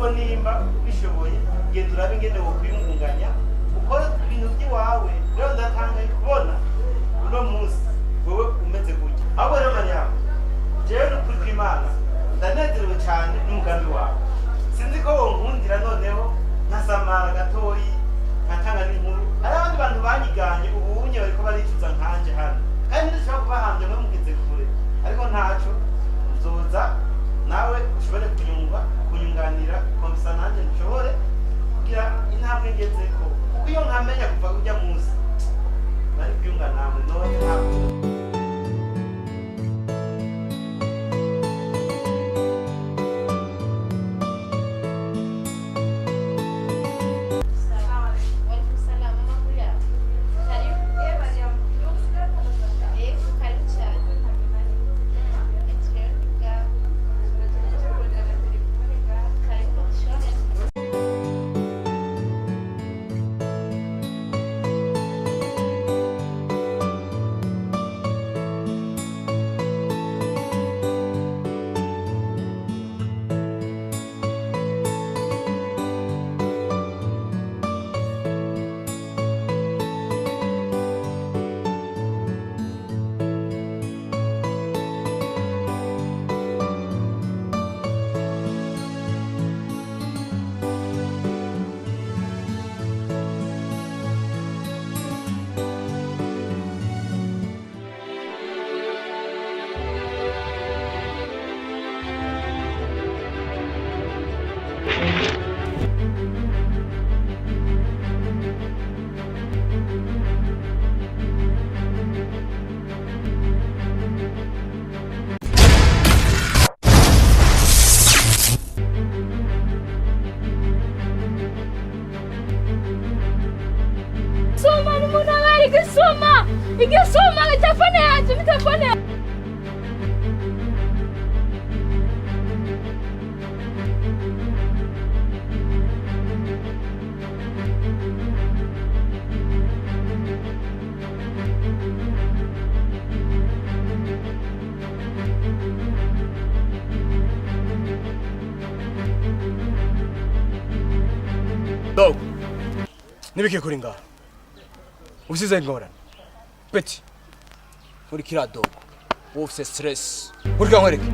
ubwo nimba bishoboye genda urabe ingene wo kwiyungunganya ukora ibintu by'iwawe. Rero ndatangaye kubona uno munsi wowe umeze gutya. Abo rero manyama jewe n'ukuri kw'Imana ndanezerewe cyane n'umugambi wawe. Sinzi ko wonkundira noneho nkasamara gatoyi nkatanga n'inkuru. Hari abandi bantu banyiganye ubunye bariko baricuza nkanje hano, kandi ndashobora kubahambye mwe mugize kure, ariko ntaco uzoza nawe ushobore kunyunganira komisa nanjye nshobore kugira intambwe ngezeko, kuko iyo nkamenya kuva ujya munsi nari kwiyunga namwe none ntabwo. Ikisoma telefone yangu, telefone. Dogo, nibiki kuri ngaho? Usize ingorane. Peti, nkurikira dogo, wowe ufise stress. Nkurikira nkwereke.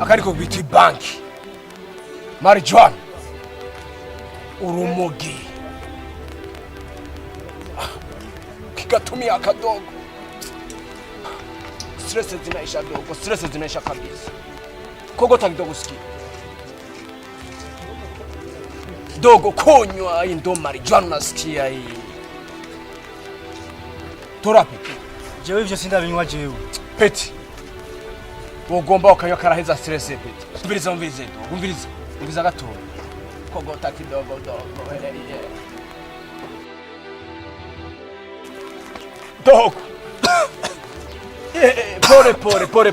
Akariko biti banki. Marijuana. Urumogi kikatumia akadogo. Stress zinaisha dogo, stress zinaisha kabisa. Kogota kidogo sikia dogo, konywa hii ndo marijuana nasikia hii. Torapi jewe ivyo sindabinywa jewe. Peti wogomba ukanywa karaheza stress peti. Umviriza gato. Kogota kidogo dogo. Dogo.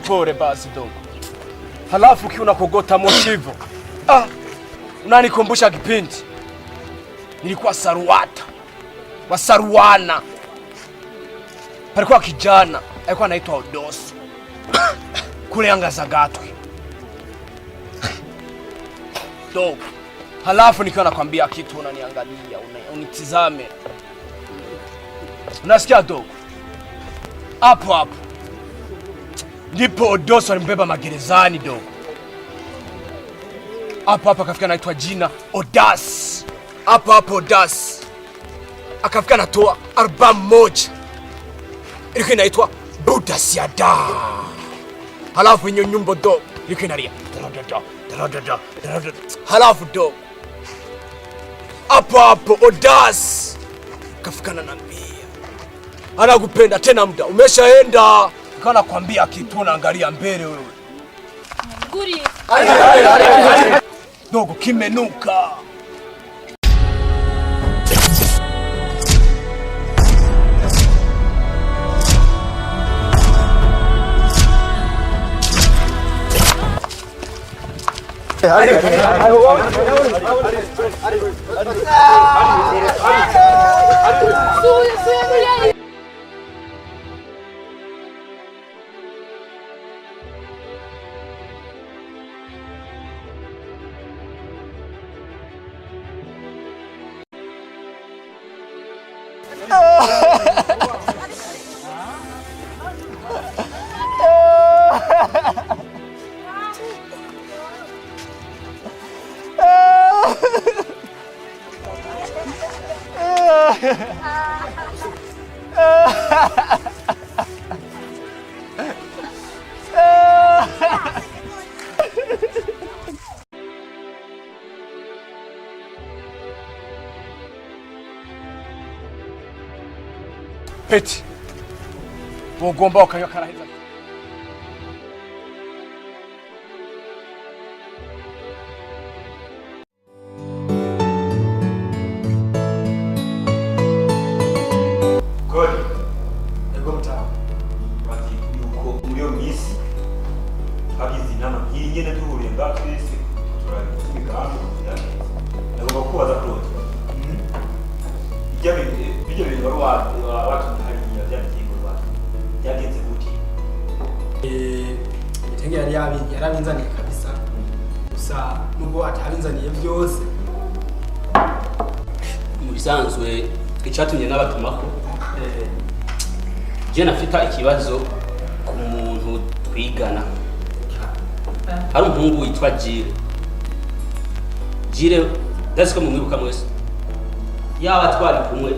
Pole basi dogo. Halafu kiuna kogota mochivo. Unanikumbusha kipindi nilikuwa Saruwata wa Saruwana. Palikuwa kijana alikuwa anaitwa Odoso kule Angaza Gatwe dogo. Halafu nikiwa nakwambia kitu unaniangalia, unitizame. Unasikia dogo? Hapo ndipo Odoso alimbeba magerezani dogo. Hapo akafika anaitwa jina Odas. Hapo Odas akafika natoa albamu moja ilikuwa inaitwa Budasiada. Halafu inyo nyumbo dogo ilikuwa inalia halafu dogo hapo Odas kafikana na mbia, anakupenda tena, muda umeshaenda. Kana kwambia kitu unaangalia mbele wewe. Guri dogo kimenuka. Peti, ugomba ukayakara heza. Goli, ego mtawa. Bati yuko muri yo misi hagize inama nyingene duhuriye twese turabika hamwe nagomba kubaza Claude. Bijya bintu watu hariya byagiye rwanda byagenze gute? Itenge yarabinzaniye kabisa. Gusa nubwo atabinzaniye byose mu bisanzwe icyatumye n'abatumako je nafita ikibazo ku muntu twigana. Hari umuhungu witwa Jire ndasiko mu mwibuka mwese yaba twari kumwe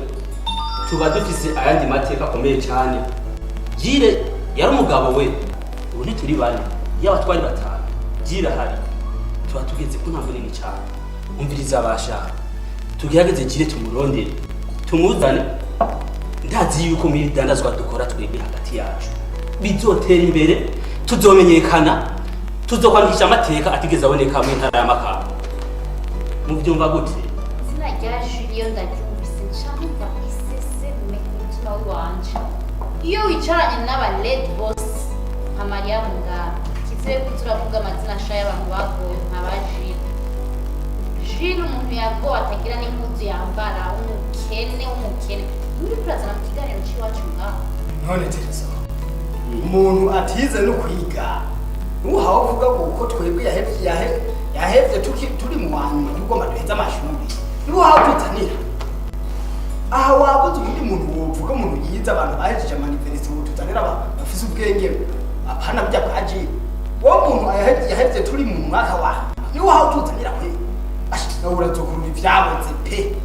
tuba dufise ayandi mateka akomeye cyane. Jire yari umugabo we, ubu ntituri bane, yaba twari batanu. Jire hari tuba tugeze ku ntabwo nini cyane. Umviriza abashaka tugerageze Jire tumurondere tumuzane. Ndazi yuko muri dandazwa dukora twebwe hagati yacu bizotera imbere, tuzomenyekana, tuzokwandikisha amateka atigeze aboneka mu ntara ya Makamba. Mubyumva gute? Izina rya Julio ndaryumvise nshamva isese mu mutima wanje. Iyo wicaranye n'aba led boss nka Mariam ngaha kizire kuturavuga amazina asha y'abantu bagoye nk'abajire. Jire umuntu yago atagira n'impuzu yambara, umukene muri kurazana mu kiganiro cy'iwacu ngaha. none Teresa, umuntu atize no kwiga nuhawe uvuga ko twebwe yahevye turi mu wanyu ugomba duheza amashuri nuhawe tutanira. Aha wabuze undi muntu wovuga umuntu yize abantu bahejeje manifeste tuzanira bafise ubwenge apana bya bwaji. Wo muntu yahevye turi mu mwaka wa nuhawe tutanira kwe ashika urazokurura ivyaboze pe.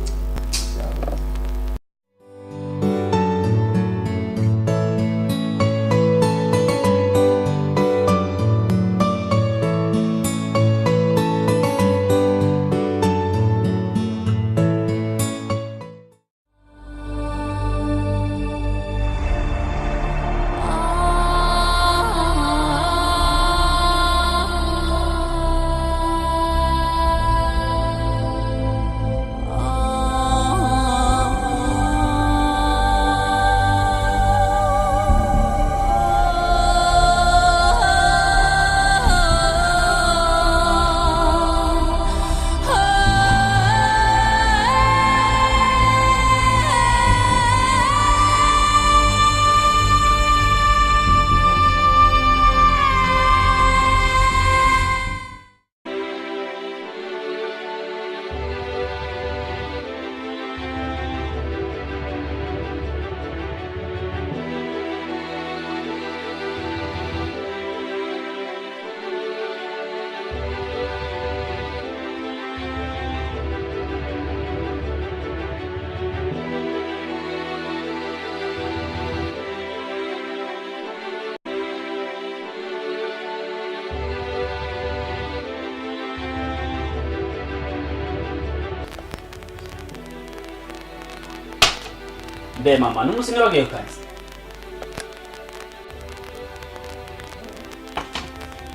Be mama, n'umusi n'abagiye kazi.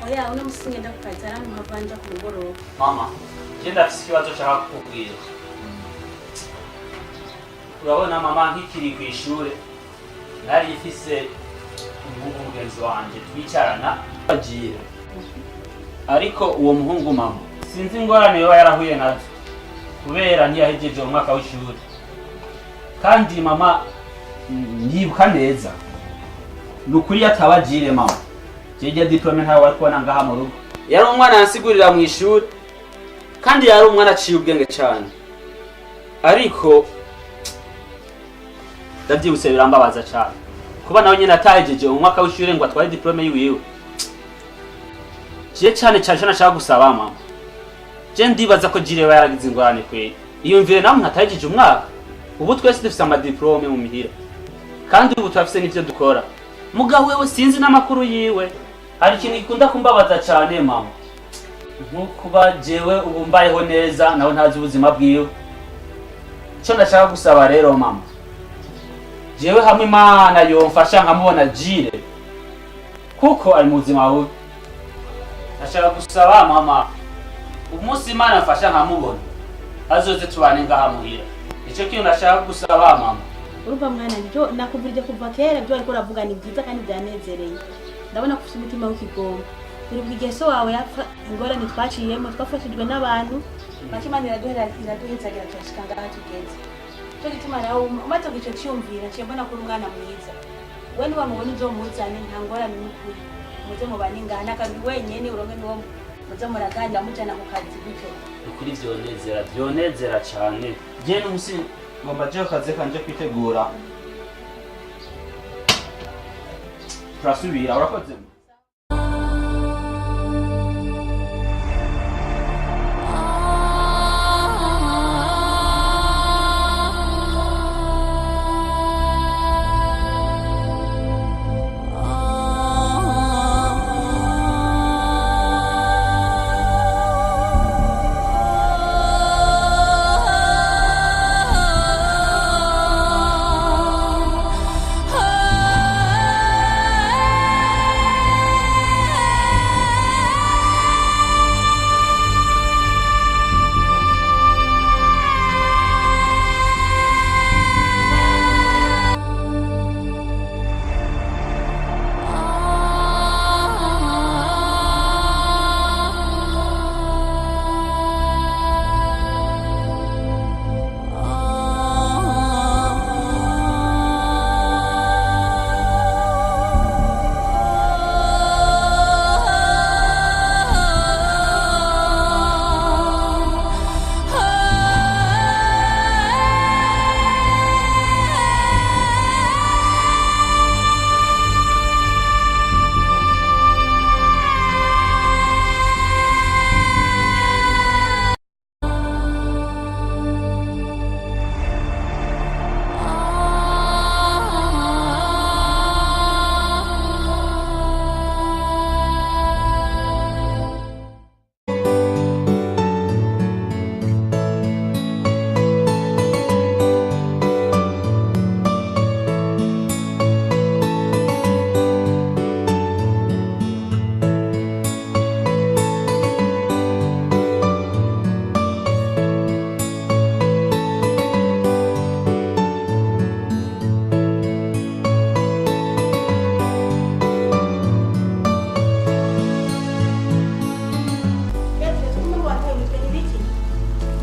Oya, uno musi ngenda kukazi arantu havanja ku mugoroba. Mama, je ndafise ikibazo nshaka kukubwira. Urabona mama nkikiri ku ishure nari ifise umuhungu mugenzi wanje twicarana agiye. Ariko uwo muhungu mama sinzi ingorane yoba yarahuye nazo kubera ntiyahejeje umwaka w'ishuri kandi mama ndibuka neza nukuri yatabagire mama jeje diplome ntawe wari kubona ngaha mu rugo yari umwana yansigurira mu ishuri kandi yari umwana aciye ubwenge cyane ariko ndabyibutse birambabaza cyane kuba nawe nyine atahejeje umwaka w'ishuri ngo atware diplome yiwiwe je cyane nashaka gusaba mama je ndibaza ko jirewe yaragize ingorane kweli iyumvire namwe natahejeje umwaka ubu twese dufise amadiplome mu mihira kandi ubu turafise n'ivyo dukora mugabo wewe sinzi n'amakuru yiwe hari ikintu gikunda kumbabaza cyane mama nkukuba jewe ubu mbayeho neza nawe ntazi ubuzima bwiwe icyo ndashaka gusaba rero mama jewe hamwe Imana yomfasha nkamubona jire kuko ari mu buzima bubi ndashaka gusaba mama umunsi Imana mfasha nkamubona azoze tubane ngaha muhira icyo kintu ndashaka gusaba mama urumva mwana byo nakubwirije kuva kera byo ariko uravuga ni byiza kandi byanezereye ndabona ko umutima w'ikigomba urubwiye so wawe yapfa ingorane twaciyemo twafashijwe n'abantu bakimana iraduhetsagira cyashika ngaha tugeze cyo gituma nawe umaze gico cyumvira cyo mbona ko umwana mwiza we ni wamubona uzo muzane nta ngorane n'ukuri muze mubane ngana kandi wenyene uronke n'uwo muze muraganira mujana ku kazi gutyo ukuri byonezera cyane je n'umusi ngomba je kaze kanje kwitegura turasubira urakoze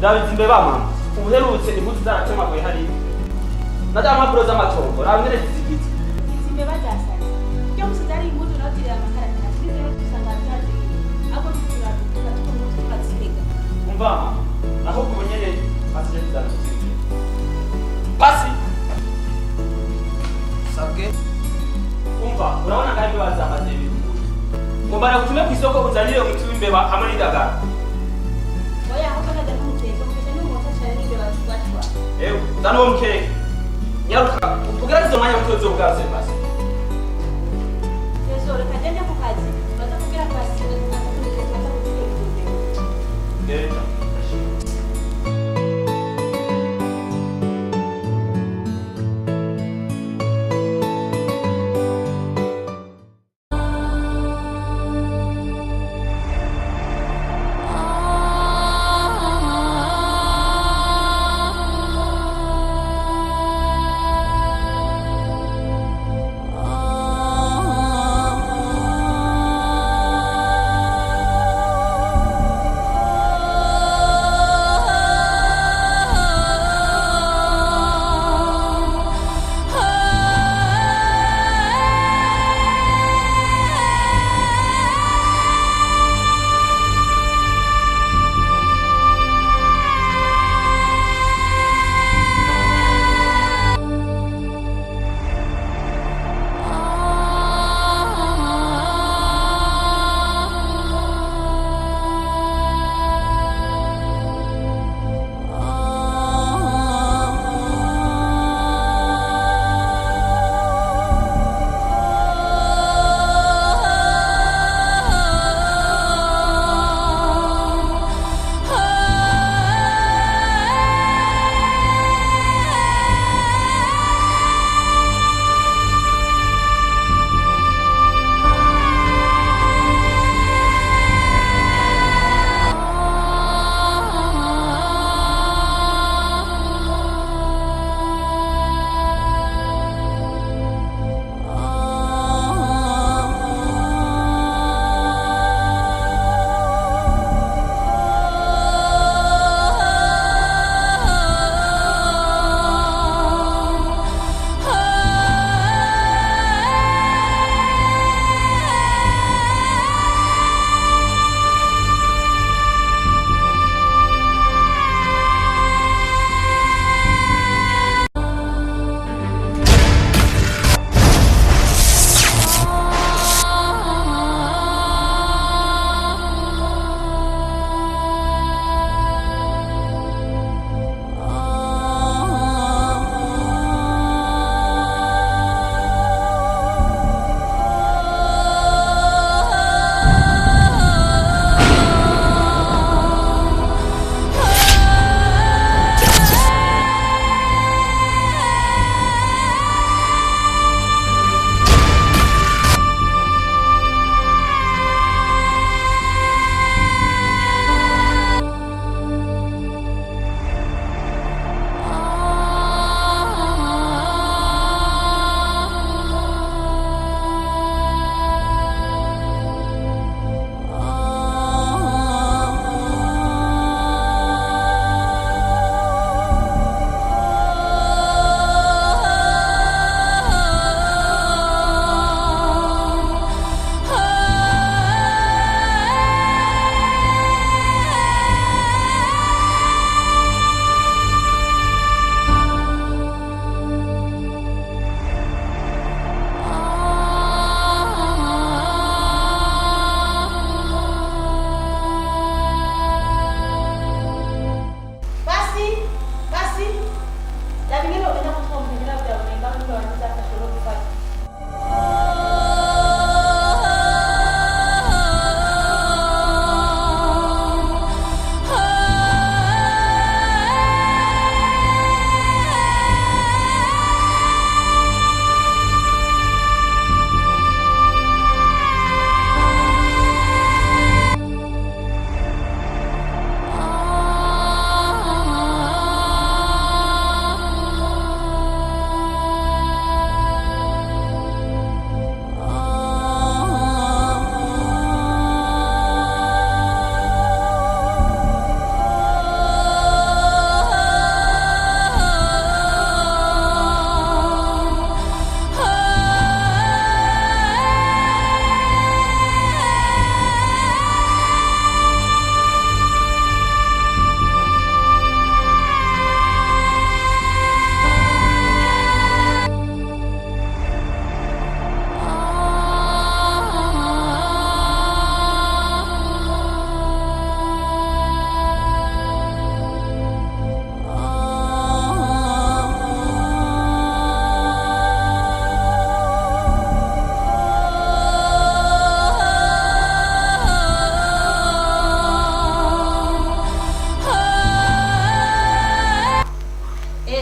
David Mbebama uherutse impuzu zaratemaguye hari nada amapuro z'amatongo nawe nyene zizigitse Imbeba zasana cyo musudari impuzu natirira amakarata sizero tusanga tazi abo tutira tukatsiga umva aho kubonyere asije kuzana basi sabwe umva urabona kandi bazamaze ibintu ngomba nakutume ku isoko uzanire umuti w'imbeba hamwe n'indagara oya aho kana ndakumuteka mukeze n'umuntu cyane n'imbeba zibashwa dano mukeke nyaruka ugerageze umwanya mutozo bwase basi yeso reka njye ku kazi baza kugira kwasi atakunikeza atakunikeza genda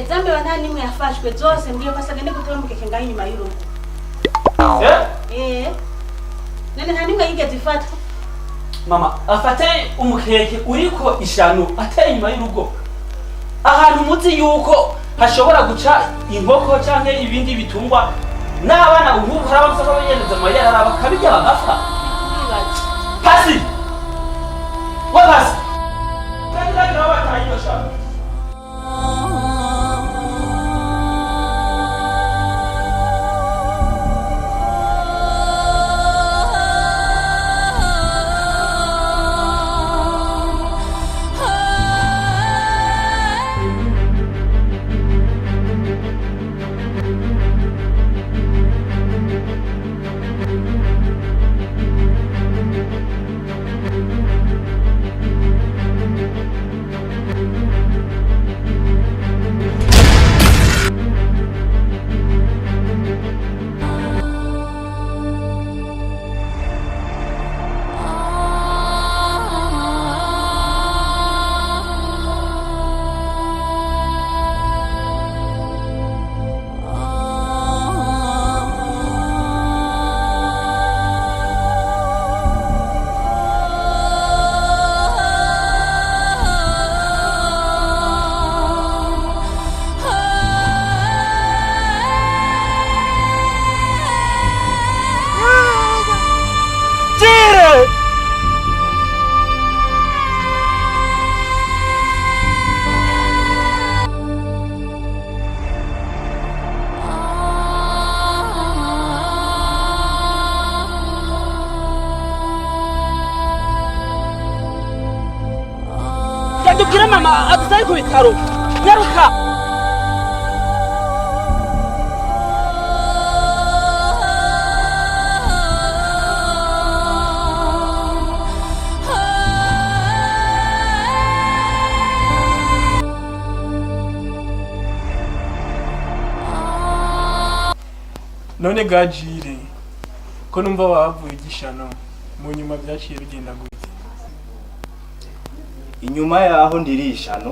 izambeba nta nimwe yafashwe zose mbwiye ko asagende gutora mukeke ngaho inyuma y'urugo. None nta nimwe yigeze ifatwa. Mama afate umukeke uriko ishano ateye inyuma y'urugo. Ahantu muzi yuko hashobora guca inkoko canke ibindi bitungwa n'abana ubu harabasaba bayeneza amayera bakabijya bagapfa. Pasi. Wa pasi. Kandi nawe batayiyosha. Dukira mama atari ku bitaro. Nyaruka. None gajire ko numva wavuye igishano mu nyuma byaciye bigenda gute? Inyuma yaho ndirishano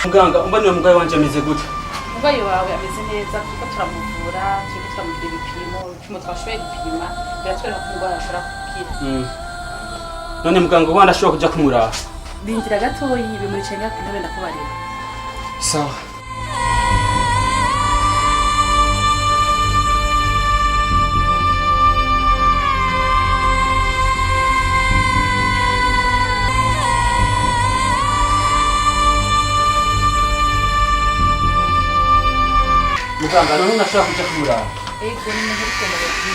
Muganga umbanira mugaye wanje ameze gute? Mugaye wawe ameze neza kuko turamuvura, turamugira ibipimo, cyuma twashoboye gupima, biratwereka ko indwara ashobora gukira. None muganga ubana ashobora kuja kumuraba? Bindira gatoyi bimuricenga ku ntebe ndakubarira. Sawa. Muganga none nashaka kuja kumuraba? Ego ni muri komedi.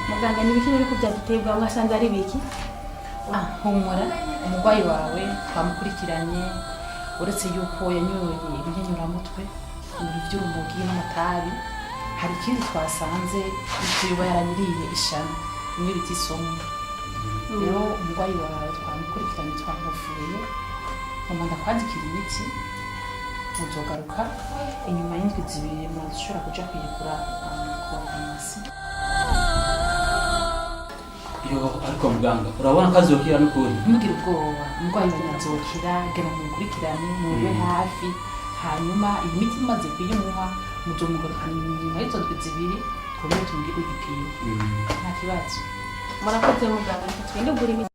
Muganga nibiki biri kubyagitebwa mwasanze ari biki? Humura umurwayi wawe twamukurikiranye uretse yuko yanyoye ibinyanyuramutwe ibintu by'urumogi n'amatabi hari ikindi twasanze yoba yaranyiriye ishano bimwe bita isomo rero umurwayi wawe twamukurikiranye twamuvuye mama ndakwandikira imiti muzogaruka inyuma y'indwi zibiri murashobora kuja kuyigura ku farumasi. Yo ariko muganga urabona ko azokira n'ukuri ntugire ubwoba umurwayi azokira gera mukurikirane mube hafi hanyuma iyi miti imaze kuyimuha muzomugarukana inyuma y'izo ndwi zibiri twongere tumugire igipimo nta kibazo. Murakoze muganga, twende gura imiti.